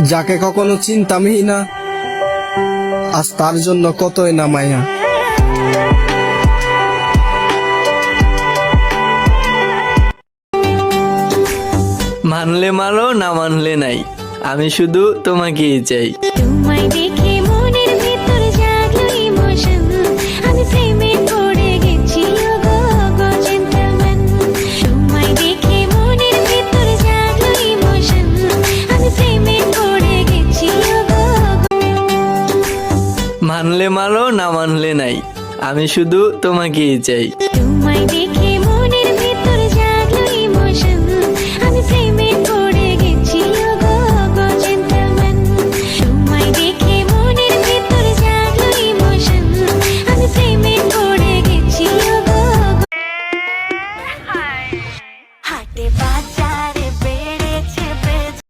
যাকে কখনো চিনতামই না, আজ তার জন্য কতই না মায়া। মানলে মানো, না মানলে নাই, আমি শুধু তোমাকেই চাই। তোমায় দেখে মনের ভিতর জাগলো ইমোশন, আমি প্রেমে পড়ে গেছি ওগো গো জেন্টলম্যান। তোমায় দেখে মনের ভিতর জাগলো ইমোশন, আমি প্রেমে পড়ে গেছি ওগো। মানলে মানো, না মানলে নাই, আমি শুধু তোমাকেই চাই। তোমায় দেখে